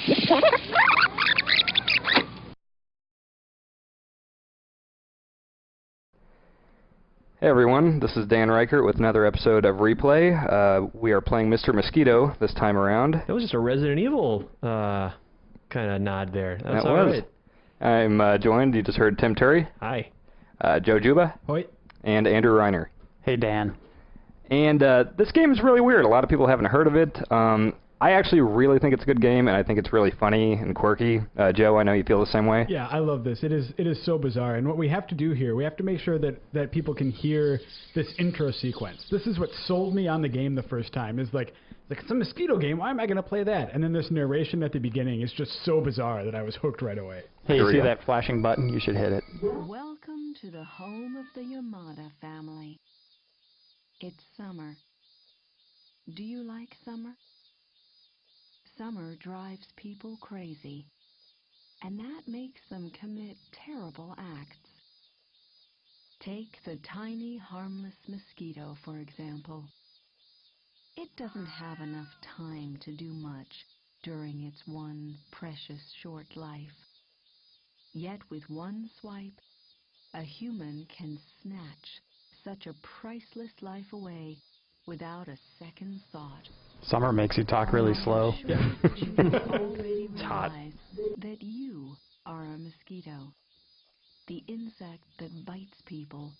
Hey everyone, this is Dan Ryckert with another episode of Replay. We are playing Mr. Mosquito this time around. That was just a Resident Evil kind of nod there. That's that all was. Right. I'm joined, you just heard Tim Turi. Hi. Joe Juba. Hoi. And Andrew Reiner. Hey Dan. And this game is really weird. A lot of people haven't heard of it. I actually really think it's a good game, and I think it's really funny and quirky. Joe, I know you feel the same way. Yeah, I love this. It is so bizarre. And what we have to do here, we have to make sure that people can hear this intro sequence. This is what sold me on the game the first time. Is like it's a Mosquito game. Why am I going to play that? And then this narration at the beginning is just so bizarre that I was hooked right away. Hey, you see that flashing button? You should hit it. Welcome to the home of the Yamada family. It's summer. Do you like summer? Summer drives people crazy, and that makes them commit terrible acts. Take the tiny, harmless mosquito, for example. It doesn't have enough time to do much during its one precious short life. Yet with one swipe, a human can snatch such a priceless life away without a second thought. Summer makes you talk really slow. Yeah. It's hot. That you are a mosquito, the insect that bites people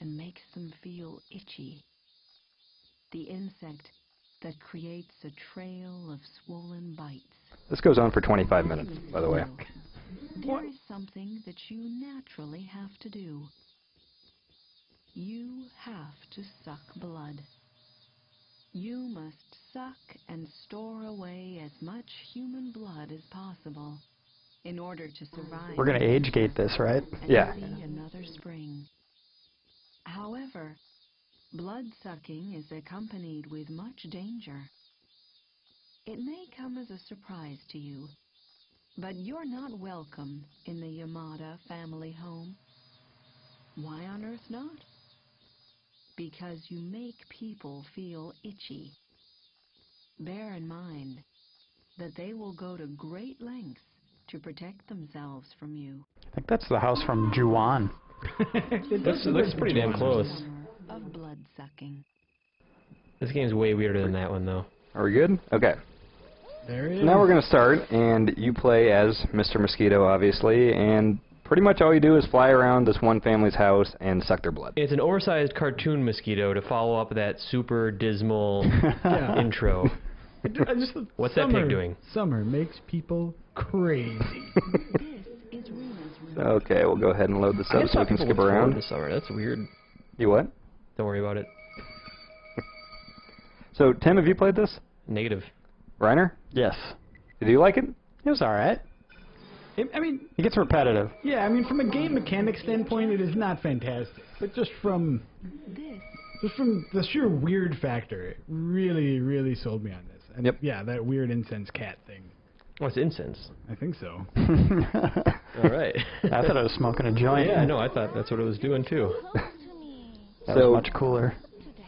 and makes them feel itchy, the insect that creates a trail of swollen bites. This goes on for 25 minutes, by the way. There is something that you naturally have to do. You have to suck blood. You must suck and store away as much human blood as possible in order to survive. We're going to age gate this, right? Yeah. See another spring. However, blood sucking is accompanied with much danger. It may come as a surprise to you, but you're not welcome in the Yamada family home. Why on earth not? Because you make people feel itchy. Bear in mind that they will go to great lengths to protect themselves from you. I think that's the house from Juwan. This looks pretty damn close. Of blood sucking. This game's way weirder than that one, though. Are we good? Okay. There it is. So now we're going to start, and you play as Mr. Mosquito, obviously, and pretty much all you do is fly around this one family's house and suck their blood. It's an oversized cartoon mosquito to follow up that super dismal intro. What's that pig doing? Summer makes people crazy. This is Rena's room. Okay, we'll go ahead and load this up so we can skip around. This summer. That's weird. You what? Don't worry about it. So, Tim, have you played this? Negative. Reiner? Yes. Did you like it? It was alright. I mean, It gets repetitive. yeah, I mean, from a game mechanic standpoint, it is not fantastic. But just from the sheer weird factor, it really, really sold me on this. And Yep. Yeah, that weird incense cat thing. What's incense? I think so. All right. I thought I was smoking a joint. Yeah, I know. I thought that's what it was doing, too. That So- was much cooler.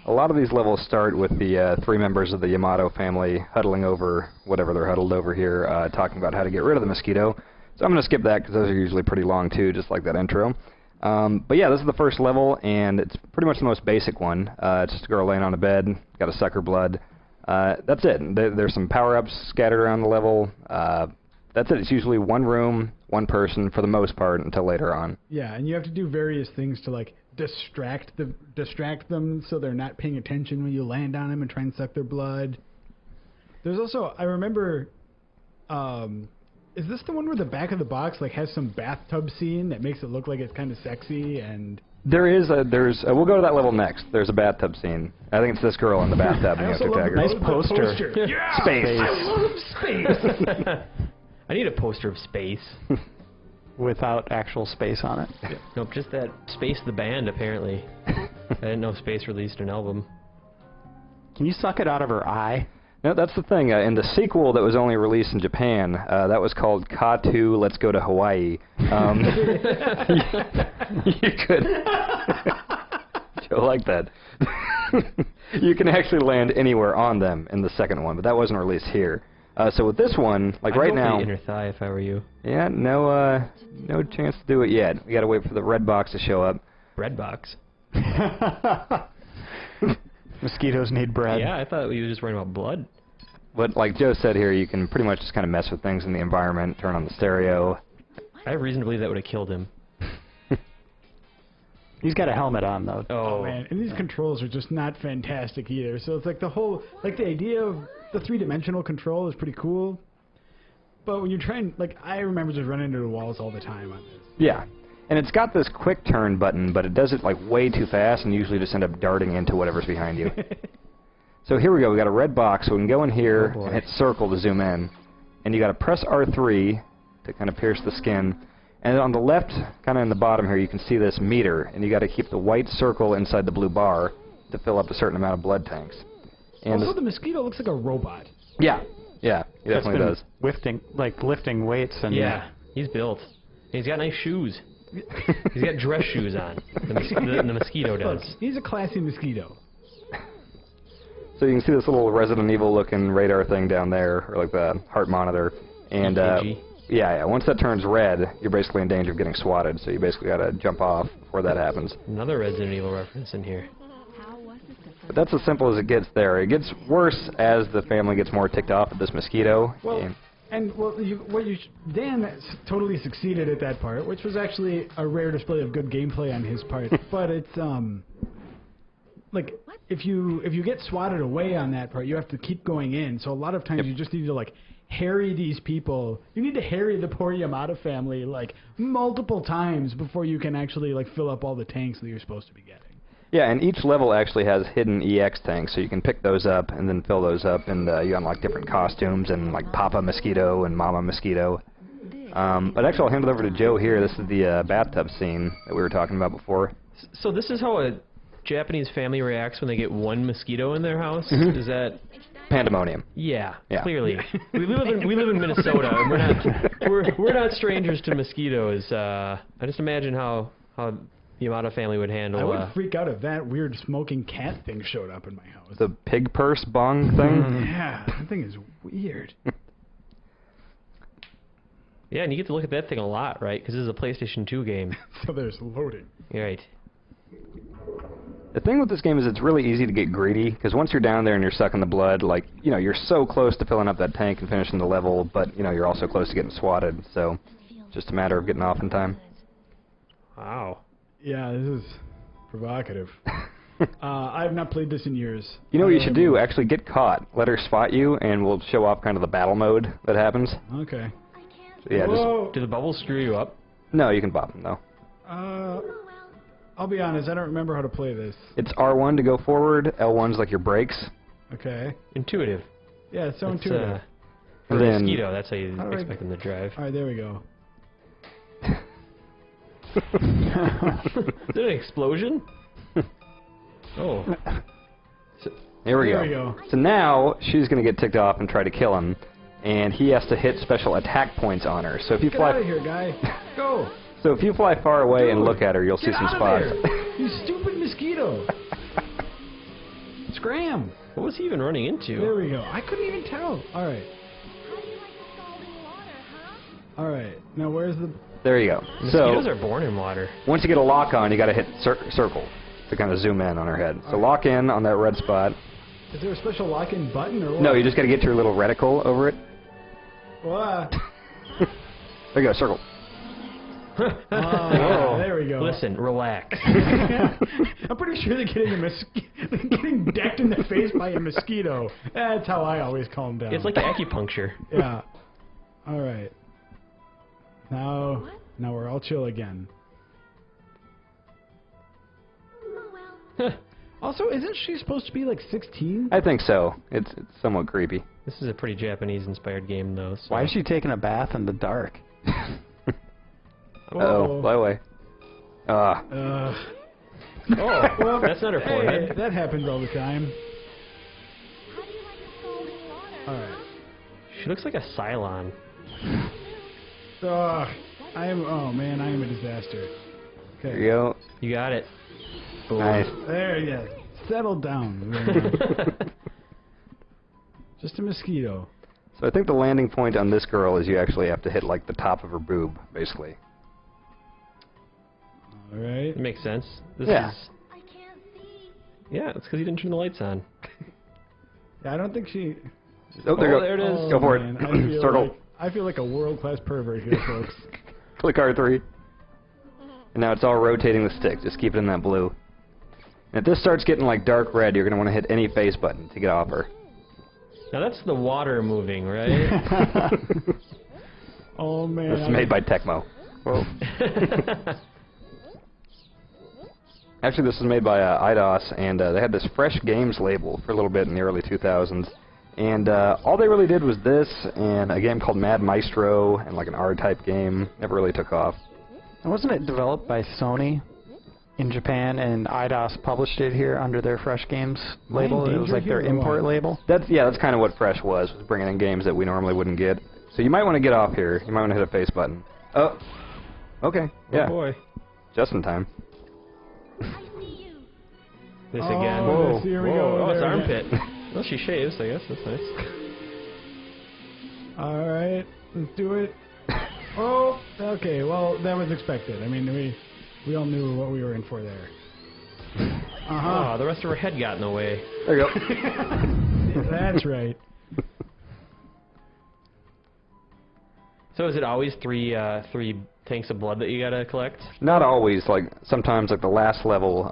A lot of these levels start with the three members of the Yamato family huddling over whatever they're huddled over here, talking about how to get rid of the mosquito. So I'm going to skip that because those are usually pretty long too, just like that intro. But yeah, this is the first level, and it's pretty much the most basic one. It's just a girl laying on a bed, got to suck her blood. That's it. There's some power-ups scattered around the level. That's it. It's usually one room, one person for the most part until later on. Yeah, and you have to do various things to like distract them so they're not paying attention when you land on them and try and suck their blood. There's also, I remember, is this the one where the back of the box like has some bathtub scene that makes it look like it's kind of sexy? And There's we'll go to that level next. There's a bathtub scene. I think it's this girl in the bathtub. I and you have also to love tag her. the Nice poster. Yeah, Space. I love space. I need a poster of Space. Without actual space on it. Nope, just that Space the band, apparently. I didn't know Space released an album. Can you suck it out of her eye? No, that's the thing. In the sequel that was only released in Japan, that was called Ka2 Let's Go to Hawaii. You could... Joe like that. You can actually land anywhere on them in the second one, but that wasn't released here. So with this one, like I'd right go for now, the inner thigh if I were you. yeah, no chance to do it yet. We gotta wait for the red box to show up. Bread box. Mosquitoes need bread. Yeah, I thought you were just worrying about blood. But like Joe said here, you can pretty much just kind of mess with things in the environment, turn on the stereo. I have reason to believe that would have killed him. He's got a helmet on, though. Oh man, and these controls are just not fantastic either. So it's like the whole, like the idea of the three-dimensional control is pretty cool. But when you're trying, like I remember just running into the walls all the time on this. Yeah, and it's got this quick turn button, but it does it like way too fast, and usually just end up darting into whatever's behind you. So here we go. We got a red box, so we can go in here and hit circle to zoom in, and you got to press R3 to kind of pierce the skin. And on the left, kind of in the bottom here, you can see this meter, and you got to keep the white circle inside the blue bar to fill up a certain amount of blood tanks. And Also, the Mosquito looks like a robot. yeah, he definitely does. Lifting weights and Yeah, he's built. He's got nice shoes. He's got dress shoes on. The Mosquito does. Look, he's a classy Mosquito. So you can see this little Resident Evil looking radar thing down there, or like the heart monitor. And yeah, once that turns red, you're basically in danger of getting swatted, so you basically got to jump off before that happens. Another Resident Evil reference in here. But that's as simple as it gets there. It gets worse as the family gets more ticked off at this Mosquito. Well, Dan totally succeeded at that part, which was actually a rare display of good gameplay on his part. But it's like if you get swatted away on that part, you have to keep going in. So a lot of times you just need to like harry these people. You need to harry the poor Yamato family like multiple times before you can actually like fill up all the tanks that you're supposed to be getting. Yeah, and each level actually has hidden EX tanks, so you can pick those up and then fill those up, and you unlock different costumes and like Papa Mosquito and Mama Mosquito. But actually, I'll hand it over to Joe here. This is the bathtub scene that we were talking about before. So this is how a Japanese family reacts when they get one mosquito in their house? Is that pandemonium? Yeah. Clearly. we live in Minnesota, and we're not strangers to mosquitoes. I just imagine how the Yamato family would handle. I would freak out if that weird smoking cat thing showed up in my house. The pig purse bong thing? Yeah, that thing is weird. Yeah, and you get to look at that thing a lot, right? Because this is a PlayStation 2 game. So there's loading. Right. The thing with this game is it's really easy to get greedy, because once you're down there and you're sucking the blood, like, you know, you're so close to filling up that tank and finishing the level, but, you know, you're also close to getting swatted, so it's just a matter of getting off in time. Wow. Yeah, this is provocative. I have not played this in years. You know what you should do? Actually get caught. Let her spot you, and we'll show off kind of the battle mode that happens. Okay. So yeah, do the bubbles screw you up? No, you can pop them, though. I'll be honest, I don't remember how to play this. It's R1 to go forward, L1's like your brakes. Okay. Intuitive. Yeah, it's so intuitive. For a Mosquito, that's how you expect them to drive. Alright, there we go. Is it an explosion? Oh. Here we There go. we go. So now she's going to get ticked off and try to kill him, and he has to hit special attack points on her. So if you Get fly out of here, guy. Go. So if you fly far away and look at her, you'll see Get some out of spots. there. You stupid mosquito. Scram. What was he even running into? There we go. I couldn't even tell. Alright. Alright. Now where's the... There you go. Mosquitoes are born in water. Once you get a lock on, you got to hit circle to kind of zoom in on her head. So lock in on that red spot. Is there a special lock-in button or what? No, you just got to get your little reticle over it. What? There you go, circle. Oh, there we go. Listen, relax. I'm pretty sure they're getting decked in the face by a mosquito. That's how I always calm down. It's like acupuncture. Yeah. All right. Now we're all chill again. Also, isn't she supposed to be like 16? I think so. It's somewhat creepy. This is a pretty Japanese-inspired game, though. So. Why is she taking a bath in the dark? Uh-oh, fly away. Oh, well, that's not her forehead. Hey, that happens all the time. Alright. She looks like a Cylon. Oh man, I am a disaster. Okay. There you go. You got it. Nice. There you go. Settle down. Just a mosquito. So I think the landing point on this girl is you actually have to hit like the top of her boob, basically. All right. It makes sense. This Yeah. is... Yeah, it's because you didn't turn the lights on. Yeah, I don't think she. Oh, there, Oh, there it is. Oh, Go for man, it. Circle. I feel like a world-class pervert here, folks. Click R3. And now it's all rotating the stick. Just keep it in that blue. And if this starts getting like dark red, you're going to want to hit any face button to get off her. Now that's the water moving, right? Oh man. This is made by Tecmo. Whoa. Actually, this is made by IDOS, and they had this Fresh Games label for a little bit in the early 2000s. And all they really did was this, and a game called Mad Maestro, and like an R-type game. Never really took off. And wasn't it developed by Sony in Japan, and IDOS published it here under their Fresh Games label? It was like their import label? That's kind of what Fresh was bringing in games that we normally wouldn't get. So you might want to get off here. You might want to hit a face button. Oh, okay, yeah, Oh boy. just in time. This Oh, again. Whoa. Here we Whoa. go. Oh, it's There we armpit. Well, she shaves, I guess. That's nice. All right, let's do it. Oh, okay. Well, that was expected. I mean, we all knew what we were in for there. Oh, the rest of her head got in the way. There you go. That's right. So is it always three tanks of blood that you gotta collect? Not always. Like sometimes, like the last level,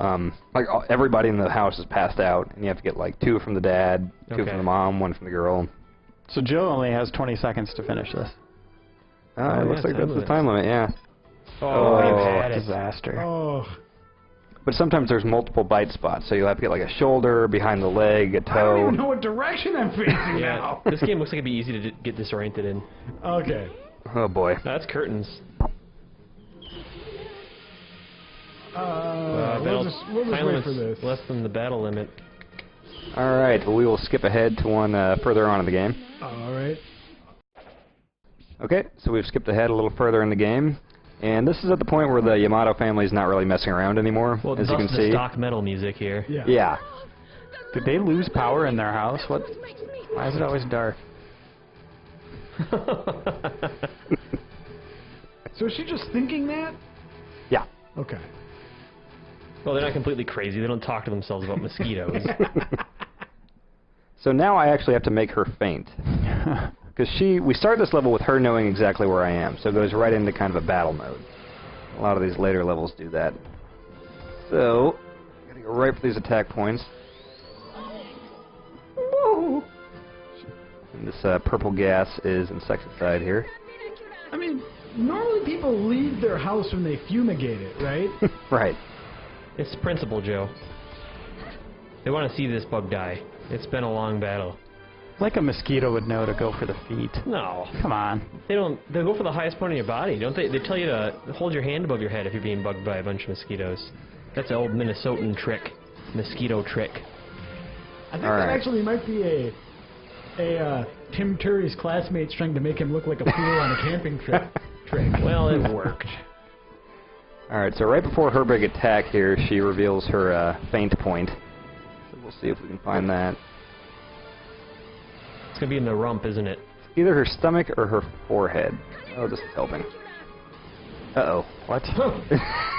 everybody in the house is passed out, and you have to get like 2 from the dad, 2 Okay. from the mom, 1 from the girl. So Joe only has 20 seconds to finish this. It yeah, looks like time that's the limit. time limit. Yeah. Oh, you had it. disaster. Oh, But sometimes there's multiple bite spots, so you'll have to get like a shoulder, behind the leg, a I don't even toe. know what direction I'm facing Yeah, now. this game looks like it'd be easy to get disoriented in. Okay. Oh boy. No, that's curtains. We'll just time wait limit's for this. less than the battle limit. All right. Well, we will skip ahead to one further on in the game. All right. Okay, so we've skipped ahead a little further in the game, and this is at the point where the Yamato family is not really messing around anymore, Well, as you thus can the see. stock metal music here. Yeah. Yeah. Did they lose power in their house? What? Why is it always dark? So is she just thinking that? Yeah. Okay. Well, they're not completely crazy. They don't talk to themselves about mosquitoes. So now I actually have to make her faint. Because we start this level with her knowing exactly where I am, so it goes right into kind of a battle mode. A lot of these later levels do that. So, gotta go right for these attack points. Whoa! And this purple gas is insecticide here. I mean, normally people leave their house when they fumigate it, right? Right. It's principle, Joe. They want to see this bug die. It's been a long battle. Like a mosquito would know to go for the feet. No. Come on. They don't. They go for the highest point in your body, don't they? They tell you to hold your hand above your head if you're being bugged by a bunch of mosquitoes. That's an old Minnesotan trick. Mosquito trick. I think All that right. actually might be a Tim Turi's classmates trying to make him look like a fool on a camping trip. Trick. Well, it worked. Alright, so right before her big attack here, she reveals her feint point. So we'll see if we can find that. It's gonna be in the rump, isn't it? Either her stomach or her forehead. Oh, this is helping. Uh-oh. What?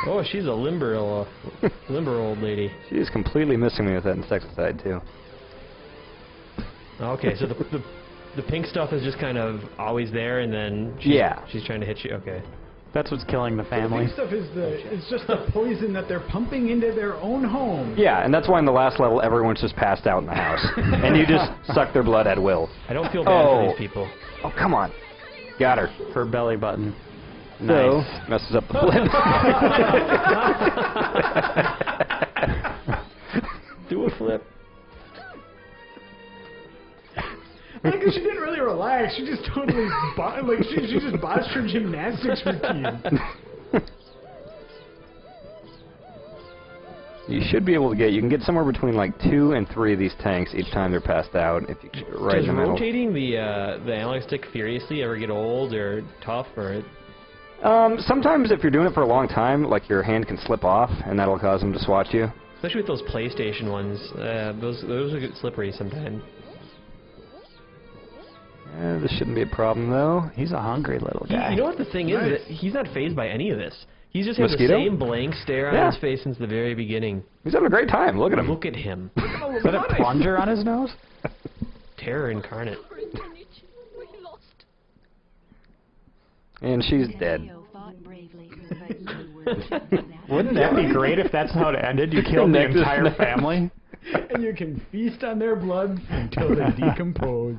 Oh, she's a limber old lady. She is completely missing me with that insecticide, too. Okay, so the pink stuff is just kind of always there, and then she's trying to hit you. Okay. That's what's killing the The family. big stuff is it's just the poison that they're pumping into their own home. Yeah, and that's why in the last level everyone's just passed out in the house. And you just suck their blood at will. I don't feel bad for these people. Oh, come on. Got her. Her belly button. So, Nice. messes up the flip. Do a flip. Like she didn't really relax. She just totally she just botched her gymnastics routine. You should be able to you can get somewhere between like 2 and 3 of these tanks each time they're passed out if you keep it right in Does the middle. rotating the analog stick furiously ever get old or tough or? Sometimes if you're doing it for a long time, like your hand can slip off and that'll cause them to swat you. Especially with those PlayStation ones, those get slippery sometimes. This shouldn't be a problem, though. He's a hungry little guy. You know what the thing is? Nice. That he's not fazed by any of this. He's just had the Mosquito? same blank stare on Yeah. his face since the very beginning. He's having a great time. Look at him. Look at him. Is that a plunger on his nose? Terror incarnate. And she's dead. Leo fought bravely, but you were just Wouldn't that be great if that's how it ended? You killed the Connect his entire nose. family? And you can feast on their blood until they decompose.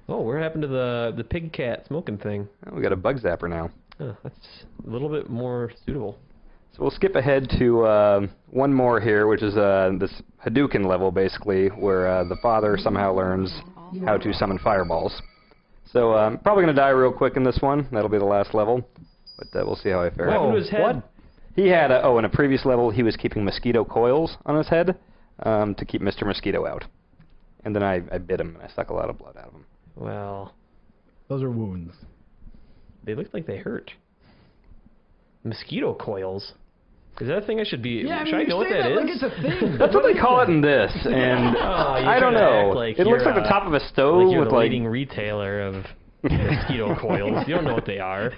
Oh, what happened to the pig cat smoking thing? Oh, we got a bug zapper now. Oh, that's a little bit more suitable. So we'll skip ahead to one more here, which is this Hadouken level, basically, where the father somehow learns how to summon fireballs. So I'm probably going to die real quick in this one. That'll be the last level, but we'll see how I fare. What happened to his head? What? He had, in a previous level, he was keeping mosquito coils on his head to keep Mr. Mosquito out. And then I bit him, and I sucked a lot of blood out of him. Well, Those are wounds. they looked like they hurt. Mosquito coils? Is that a thing I should be... Yeah, I mean, should I you know what say that that is? like it's a thing. That's what they call it in this, and Oh, you're I don't trying to know. act like It looks you're, like the top of a stove like you're with the like... leading retailer of mosquito coils. You don't know what they are.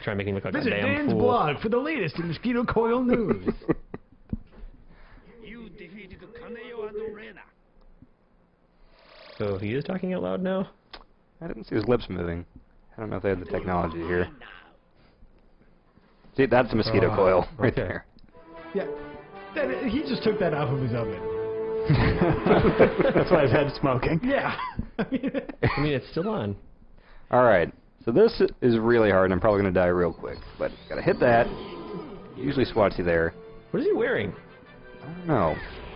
Try making me look like Visit a damn Dan's fool. blog for the latest in mosquito coil news. You defeated Kaneo and Rena. So he is talking out loud now? I didn't see his lips moving. I don't know if they had the technology here. See, that's a mosquito coil right okay. there. Yeah, he just took that off of his oven. That's why his head's smoking. Yeah. I mean, it's still on. All right, so this is really hard, and I'm probably going to die real quick. But gotta hit that. Usually swats you there. What is he wearing? I don't know.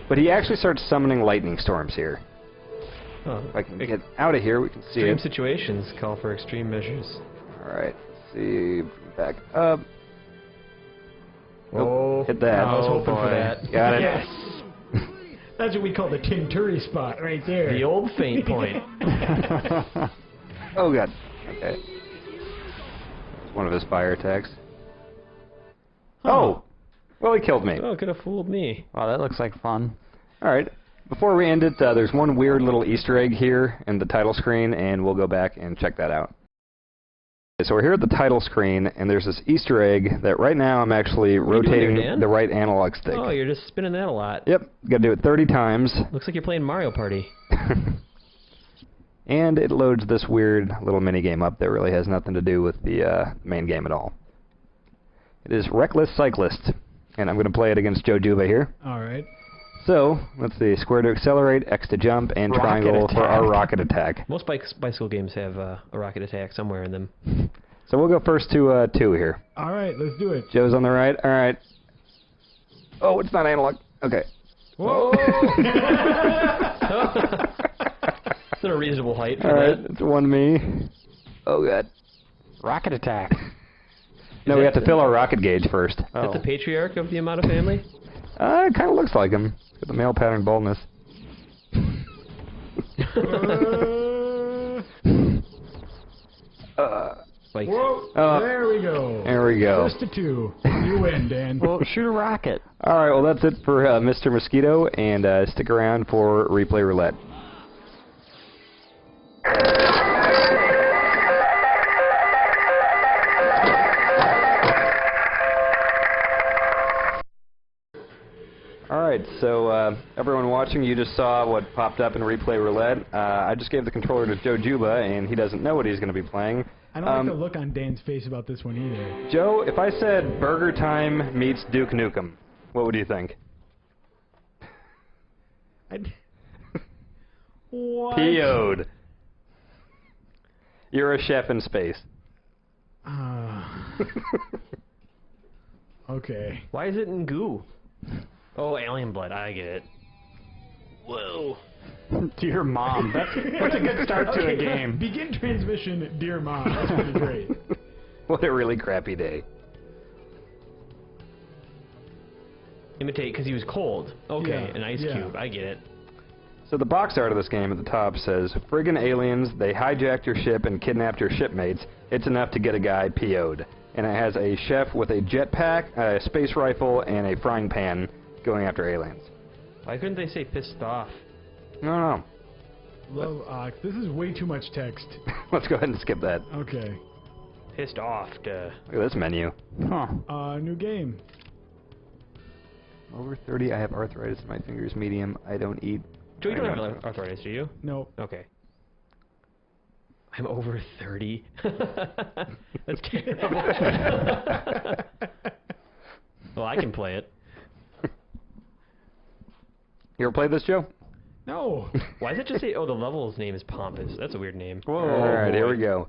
But he actually starts summoning lightning storms here. Oh, If I can get out of here, we can see extreme it. situations call for extreme measures. All right, let's see, back up. Oh, hit that. I was Oh, hoping for boy. that. Got it. Yes. That's what we call the Turi spot right there. The old faint point. Oh god. Okay. That's one of his fire attacks. Oh! Well, he killed me. Oh, could have fooled me. Wow, that looks like fun. Alright. Before we end it, there's one weird little Easter egg here in the title screen, and we'll go back and check that out. Okay, so we're here at the title screen, and there's this Easter egg that right now I'm actually What are you doing there, rotating Dan? the right analog stick. Oh, you're just spinning that a lot. Yep, gotta do it 30 times. Looks like you're playing Mario Party. And it loads this weird little mini game up that really has nothing to do with the main game at all. It is Reckless Cyclist, and I'm going to play it against Juba here. All right. So, let's see, square to accelerate, X to jump, and Rocket triangle for our attack. rocket attack. Most bicycle games have a rocket attack somewhere in them. So we'll go first to 2 here. All right, let's do it. Joe's on the right, alright. Oh, it's not analog. Okay. Whoa! It's not a reasonable height for Alright, that. it's 1 me. Oh god. Rocket attack. No, we have to fill our rocket gauge first. Is that the patriarch of the Yamato family? It kind of looks like him. Got the male pattern baldness. Like, Whoa! Oh. There we go. There we go. First to 2. You win, Dan. Well, shoot a rocket. Alright, well that's it for Mr. Mosquito, and stick around for Replay Roulette. Alright, so everyone watching, you just saw what popped up in Replay Roulette. I just gave the controller to Juba, and he doesn't know what he's going to be playing. I don't like the look on Dan's face about this one either. Joe, if I said Burger Time meets Duke Nukem, what would you think? What? PO'd. You're a chef in space. Okay. why is it in goo? Oh, alien blood. I get it. Whoa. Dear Mom. That's a good start to a game. Begin transmission, dear Mom. That's pretty great. What a really crappy day. Imitate because he was cold. Okay, Yeah, an ice yeah. cube. I get it. So the box art of this game at the top says, friggin' aliens, they hijacked your ship and kidnapped your shipmates. It's enough to get a guy PO'd. And it has a chef with a jetpack, a space rifle, and a frying pan going after aliens. Why couldn't they say pissed off? No, no. This is way too much text. Let's go ahead and skip that. Okay. Pissed off. Look at this menu. Huh. New game. Over 30, I have arthritis in my fingers. Medium, I don't eat. Joe, you don't have arthritis, do you? Nope. Okay. I'm over 30. That's terrible. Well, I can play it. You ever played this, Joe? No. Why does it just say, oh, the level's name is Pompous? That's a weird name. Whoa. Alright, here we go.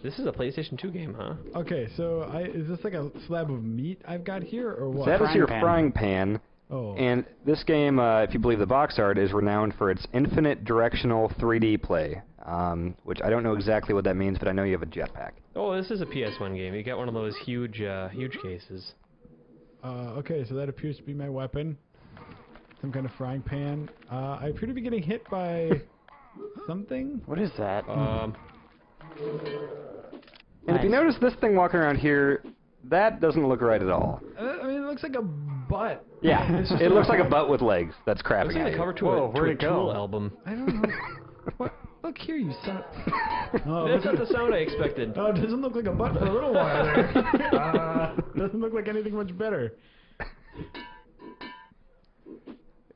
This is a PlayStation 2 game, huh? Okay, so is this like a slab of meat I've got here, or what? That is your frying pan. Oh. And this game, if you believe the box art, is renowned for its infinite directional 3D play, which I don't know exactly what that means, but I know you have a jetpack. Oh, this is a PS1 game. You got one of those huge cases. Okay, so that appears to be my weapon. Some kind of frying pan. I appear to be getting hit by something. What is that? And if you notice this thing walking around here, that doesn't look right at all. I mean, it looks like a butt. Yeah, it looks like a butt with legs that's crapping Looks like at the you. cover to Where'd a it go? Tool album. I don't know. What? Look here, you son. Oh, That's not the sound I expected. Oh, it doesn't look like a butt for a little while there. Doesn't look like anything much better.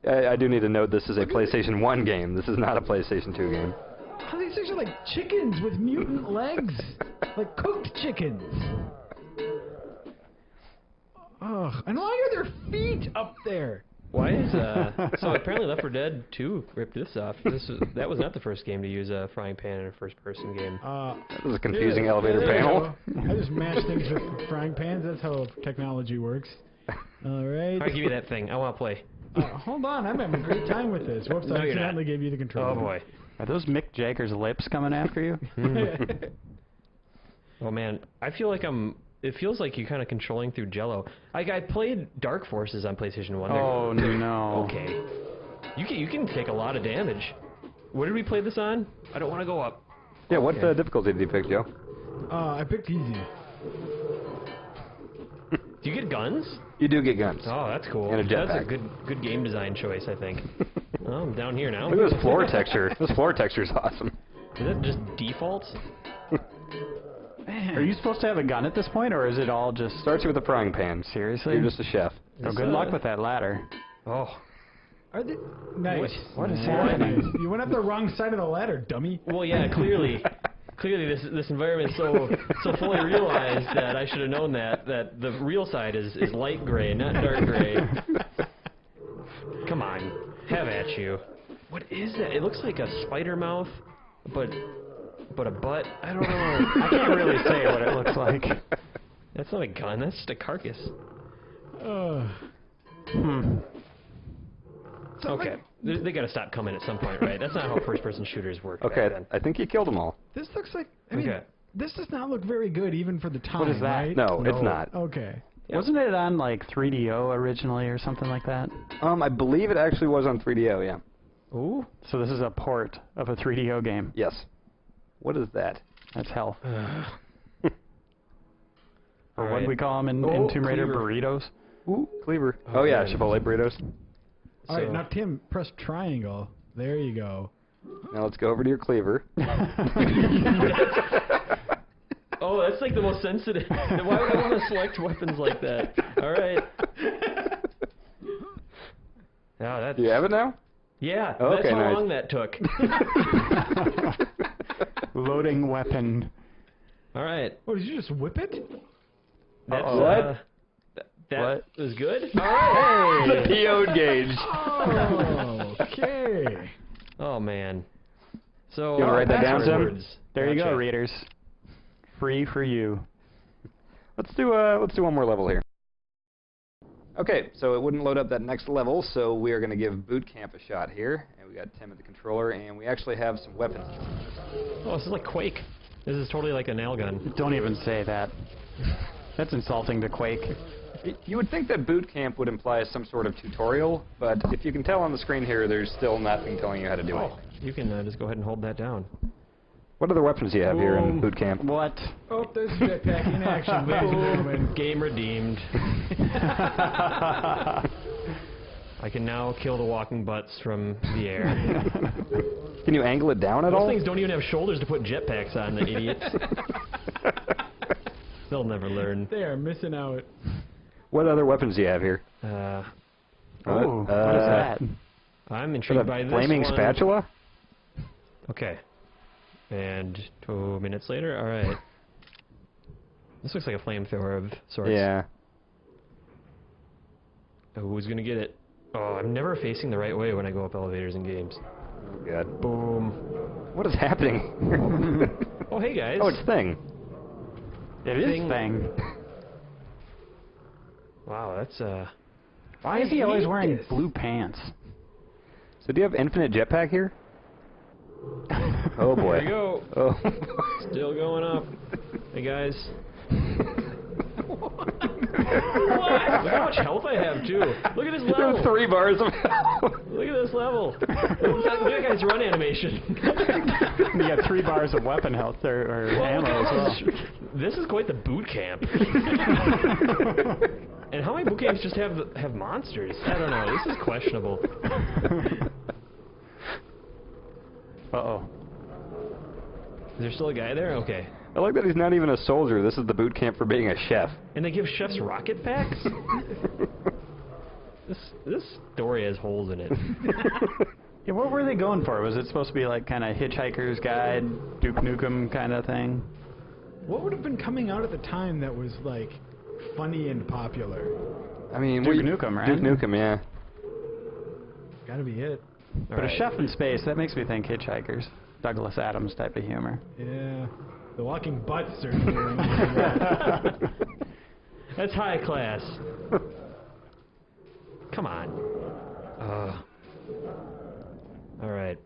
I do need to note this is a PlayStation 1 game. This is not a PlayStation 2 game. Oh, these things are like chickens with mutant legs. Like cooked chickens. Ugh, and why are there feet up there? Why is so apparently Left 4 Dead 2 ripped this off. That was not the first game to use a frying pan in a first-person game. That was a confusing Yeah, elevator there you panel. go. I just mash things with frying pans. That's how technology works. All right. I'll give you that thing. I want to play. Hold on, I'm having a great time with this. Whoops, No, I you're accidentally gave you the controller. Oh boy. Are those Mick Jagger's lips coming after you? Oh man, I feel like it feels like you're kind of controlling through Jello. Like I played Dark Forces on PlayStation 1. Oh no. Okay. You can take a lot of damage. What did we play this on? I don't want to go up. Yeah, what Okay. difficulty did you pick, Joe? I picked easy. Do you get guns? You do get guns. Oh, that's cool. And a That's a jetpack. good game design choice, I think. Oh, I'm down here now. Look at this floor texture. This floor texture is awesome. Is that just default? Are you supposed to have a gun at this point, or is it all just... Starts you with a frying pan. Seriously? You're just a chef. Oh, good luck with that ladder. Oh. Are they nice? What is happening? You went up the wrong side of the ladder, dummy. Well, yeah, clearly this environment is so fully realized that I should have known that the real side is light gray, not dark gray. Come on, have at you. What is that? It looks like a spider mouth, but a butt. I don't know. I can't really say what it looks like. That's not a gun. That's just a carcass. So Okay, they got to stop coming at some point, right? That's not how first-person shooters work. Okay, back then. I think you killed them all. This looks like. I mean, Okay. this does not look very good even for the time. is that? Right? No, it's not. Okay. Yeah. Wasn't it on, like, 3DO originally or something like that? I believe it actually was on 3DO, yeah. Ooh. So this is a port of a 3DO game. Yes. What is that? That's hell. Or what Alright. do we call them in Oh, Tomb Raider? cleaver. Burritos? Ooh, cleaver. Oh, yeah, man. Chipotle burritos. All right, So- now Tim, press triangle. There you go. Now let's go over to your cleaver. Oh, that's like the most sensitive. Why would I want to select weapons like that? All right. Yeah, that's. Do you have it now? Yeah, Okay, that's how nice. long that took. Loading weapon. All right. Oh, did you just whip it? That's, What? That What? was good. All right. The PO gauge. Oh, okay. Oh man. So. You wanna write that down, Tim? passwords. There you go, Gotcha. readers. Free for you. Let's do one more level here. Okay, so it wouldn't load up that next level, so we are going to give boot camp a shot here. And we got Tim at the controller, and we actually have some weapons. Oh, this is like Quake. This is totally like a nail gun. Don't even say that. That's insulting to Quake. You would think that boot camp would imply some sort of tutorial, but if you can tell on the screen here, there's still nothing telling you how to do Oh, anything. you can just go ahead and hold that down. What other weapons do you have here in boot camp? What? Oh, there's jetpack in action, ladies and gentlemen. Game redeemed. I can now kill the walking butts from the air. Can you angle it down at Those all? things don't even have shoulders to put jetpacks on, the idiots. They'll never learn. They are missing out. What other weapons do you have here? Oh, what is that? I'm Is that intrigued by a this flaming one. spatula? Okay. And 2 minutes later, alright. This looks like a flamethrower of sorts. Yeah. Oh, who's gonna get it? Oh, I'm never facing the right way when I go up elevators in games. Oh, God. Boom. What is happening? Oh, hey guys. Oh, it's Thing. It is Thing. Wow, that's Why is he always wearing blue pants? So do you have infinite jetpack here? Oh, boy. There you go. Oh. Still going up. Hey guys. What? Look how much health I have too. Look at this level. There's 3 bars of health. Look at this level. Look at that guy's run animation. You got 3 bars of weapon health or ammo as well. This is quite the boot camp. And how many boot camps just have monsters? I don't know. This is questionable. Uh-oh. Is there still a guy there? Okay. I like that he's not even a soldier. This is the boot camp for being a chef. And they give chefs rocket packs? This story has holes in it. Yeah, what were they going for? Was it supposed to be like kind of Hitchhiker's Guide, Duke Nukem kind of thing? What would have been coming out at the time that was like funny and popular? I mean, Duke Nukem, right? Duke Nukem, yeah. Gotta be it. All But right. a chef in space, that makes me think Hitchhikers. Douglas Adams type of humor. Yeah. The walking butts certainly reminds me of that. That's high class. Come on. All right.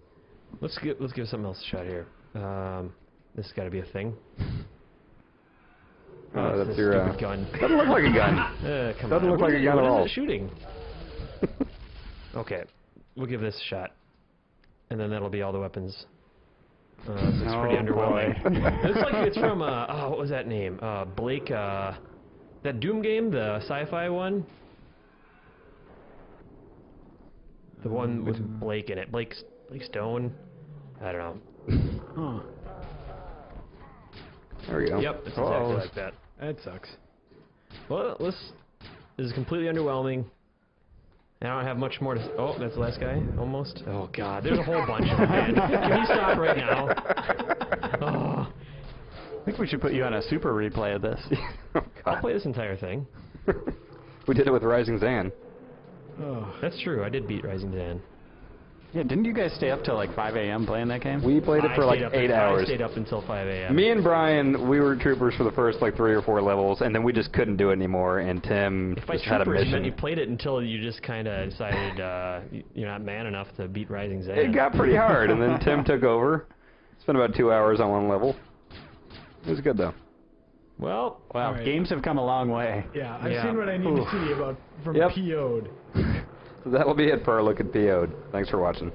Let's give something else a shot here. This has got to be a thing. Oh, it's that's this your stupid gun. Doesn't look like a gun. Come Doesn't on. look What like is a gun it- at what all. is it shooting? Okay, we'll give this a shot, and then that'll be all the weapons. It's pretty underwhelming. It's like it's from what was that name? Blake. That Doom game, the sci-fi one. The one with Blake in it. Blake Stone. I don't know. Huh. There we go. Yep, it's exactly like that. That sucks. Well, this is completely underwhelming. And I don't have much more to... Oh, that's the last guy? Almost? Oh, God. There's a whole bunch of them, man. Can you stop right now? Oh, I think we should put you on a super replay of this. Oh, I'll God. play this entire thing. We did it with Rising Zan. Oh. That's true. I did beat Rising Dan. Yeah, didn't you guys stay up till like 5 a.m. playing that game? We played it for like 8 I hours. stayed up until 5 a.m. Me and Brian, we were troopers for the first like 3 or 4 levels, and then we just couldn't do it anymore. And Tim If by just had a troopers, you meant mission. you played it until you just kind of decided you're not man enough to beat Rising Zan. It got pretty hard, and then Tim took over. Spent about 2 hours on one level. It was good though. Well, Wow, Alright. games have come a long way. Yeah, I've Yeah. seen what I need to see about from Yep. PO'd. So that'll be it for our look at PO'd. Thanks for watching.